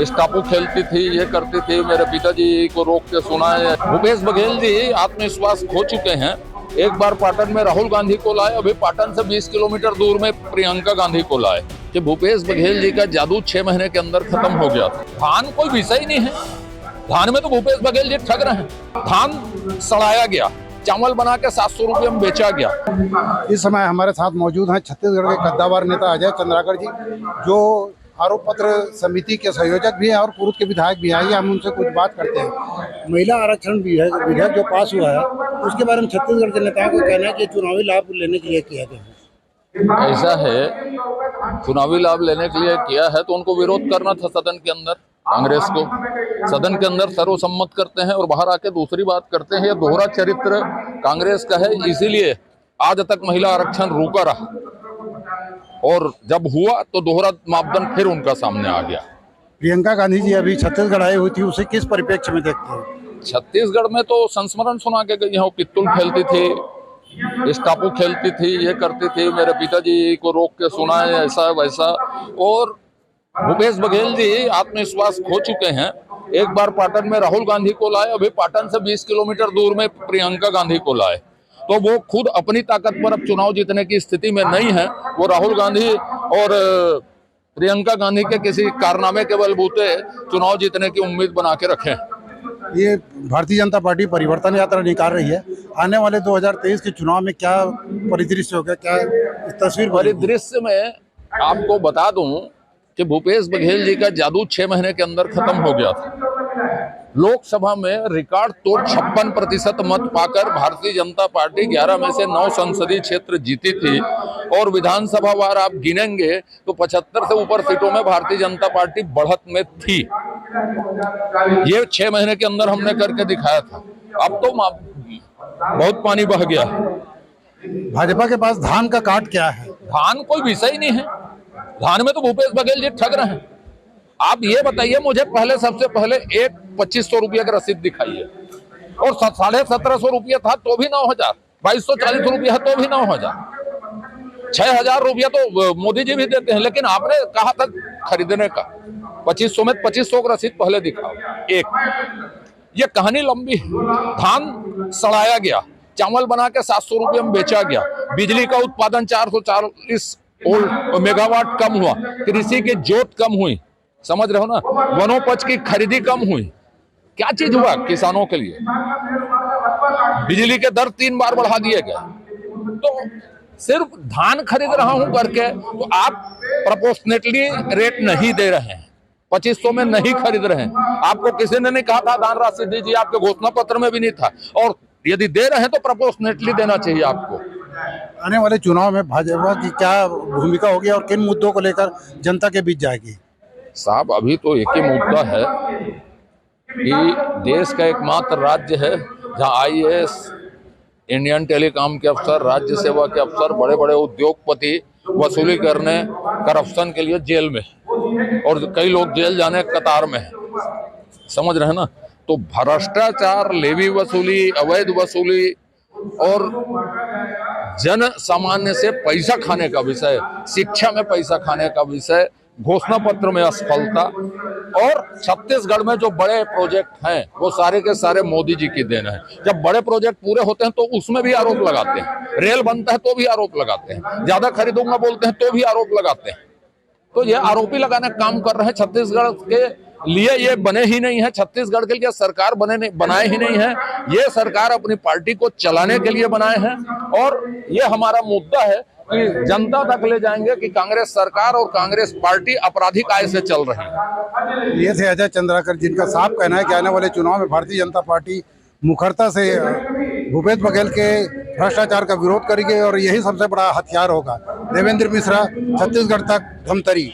स्टापू खेलती थी, ये करती थी, मेरे पिताजी को रोक के सुनाए। भूपेश बघेल जी आत्मविश्वास खो चुके हैं। एक बार पाटन में राहुल गांधी को लाए, अभी पाटन से 20 किलोमीटर दूर में प्रियंका गांधी को लाए कि भूपेश बघेल जी का जादू 6 महीने के अंदर खत्म हो गया। धान कोई विषय ही नहीं है, धान में तो भूपेश बघेल जी ठग रहे हैं। धान सड़ाया गया, चावल बना के 700 रुपये में बेचा गया। इस समय हमारे साथ मौजूद हैं छत्तीसगढ़ के कद्दावर नेता अजय चंद्राकर जी, जो आरोप पत्र समिति के संयोजक भी हैं और पूर्व के विधायक भी हैं। आइए हम उनसे कुछ बात करते हैं। महिला आरक्षण विधेयक जो पास हुआ है, उसके बारे में छत्तीसगढ़ के नेताओं का कहना है कि चुनावी लाभ लेने के लिए किया गया है। ऐसा है, चुनावी लाभ लेने के लिए किया है तो उनको विरोध करना था सदन के अंदर। कांग्रेस को सदन के अंदर सर्वसम्मत करते हैं और बाहर आके दूसरी बात करते हैं। ये दोहरा चरित्र कांग्रेस का है, इसीलिए आज तक महिला आरक्षण रुका रहा और जब हुआ तो दोहरा मापदंड फिर उनका सामने आ गया। प्रियंका गांधी जी अभी छत्तीसगढ़ आई हुई थी, उसे किस परिप्रेक्ष्य में देखते हैं? छत्तीसगढ़ में तो संस्मरण सुना के गई हैं। वो पित्तुल खेलती थी, स्टापू खेलती थी, ये करती थी, मेरे पिताजी को रोक के सुनाए, ऐसा वैसा। और भूपेश बघेल जी आत्मविश्वास खो चुके हैं। एक बार पाटन में राहुल गांधी को लाए, अभी पाटन से 20 किलोमीटर दूर में प्रियंका गांधी को लाए। तो वो खुद अपनी ताकत पर अब चुनाव जीतने की स्थिति में नहीं है। वो राहुल गांधी और प्रियंका गांधी के किसी कारनामे के बलबूते चुनाव जीतने की उम्मीद बना के रखे। ये भारतीय जनता पार्टी परिवर्तन यात्रा निकाल रही है। आने वाले 2023 के चुनाव में क्या परिदृश्य होगा, क्या तस्वीर? परिदृश्य में आपको बता दूं कि भूपेश बघेल जी का जादू 6 महीने के अंदर खत्म हो गया था। लोकसभा में रिकॉर्ड तोड़ 56% मत पाकर भारतीय जनता पार्टी 11 में से 9 संसदीय क्षेत्र जीती थी और विधानसभा वार आप गिनेंगे तो 75 से ऊपर सीटों में भारतीय जनता पार्टी बढ़त में थी। ये 6 महीने के अंदर हमने करके दिखाया था। अब तो बहुत पानी बह गया। भाजपा के पास धान का काट क्या है? धान कोई विषय ही नहीं है, धान में तो भूपेश बघेल जी ठग रहे हैं। आप ये बताइए मुझे, पहले सबसे पहले एक 2500 रुपये का रसीद दिखाइए और 1750 रुपया था तो भी 9000, 2240 रुपया है तो भी 9000, 6000 रुपया तो मोदी जी भी देते हैं। लेकिन आपने कहा था खरीदने का 2500 में 2500 का रसीद पहले दिखाओ एक। ये कहानी लंबी है। धान सड़ाया गया, चावल बना के 700 रुपये में बेचा गया, बिजली का उत्पादन 440 मेगावाट कम हुआ, कृषि की जोत कम हुई, समझ रहे हो ना, वनोपज की खरीदी कम हुई। क्या चीज हुआ किसानों के लिए? बिजली के दर 3 बार बढ़ा दिए गए। तो सिर्फ धान खरीद रहा हूं करके तो आप प्रोपोर्शनेटली रेट नहीं दे रहे हैं, 2500 में नहीं खरीद रहे हैं। आपको किसी ने नहीं कहा था दान राशि दीजिए, आपके घोषणा पत्र में भी नहीं था। और यदि दे रहे हैं तो प्रोपोर्शनेटली देना चाहिए आपको। आने वाले चुनाव में भाजपा की क्या भूमिका होगी और किन मुद्दों को लेकर जनता के बीच जाएगी? साहब, अभी तो एक ही मुद्दा है कि देश का एकमात्र राज्य है जहां आईएएस, इंडियन टेलीकॉम के अफसर, राज्य सेवा के अफसर, बड़े बड़े उद्योगपति वसूली करने, करप्शन के लिए जेल में और कई लोग जेल जाने कतार में है, समझ रहे हैं ना। तो भ्रष्टाचार, लेवी वसूली, अवैध वसूली और जन सामान्य से पैसा खाने का विषय, शिक्षा में पैसा खाने का विषय, घोषणा पत्र में असफलता और छत्तीसगढ़ में जो बड़े प्रोजेक्ट हैं वो सारे के सारे मोदी जी की देन है। जब बड़े प्रोजेक्ट पूरे होते हैं तो उसमें भी आरोप लगाते हैं, रेल बनता है तो भी आरोप लगाते हैं, ज्यादा खरीदूंगा बोलते हैं तो भी आरोप लगाते हैं। तो ये आरोपी लगाने का काम कर रहे हैं। छत्तीसगढ़ के लिए ये बने ही नहीं है, छत्तीसगढ़ के लिए सरकार बनाए ही नहीं है। ये सरकार अपनी पार्टी को चलाने के लिए बनाए हैं और ये हमारा मुद्दा है कि जनता तक ले जाएंगे कि कांग्रेस सरकार और कांग्रेस पार्टी आपराधिक आय से चल रही है। ये थे अजय चंद्राकर, जिनका साफ कहना है कि आने वाले चुनाव में भारतीय जनता पार्टी मुखरता से भूपेश बघेल के भ्रष्टाचार का विरोध करेगी और यही सबसे बड़ा हथियार होगा। देवेंद्र मिश्रा, छत्तीसगढ़ तक, धमतरी।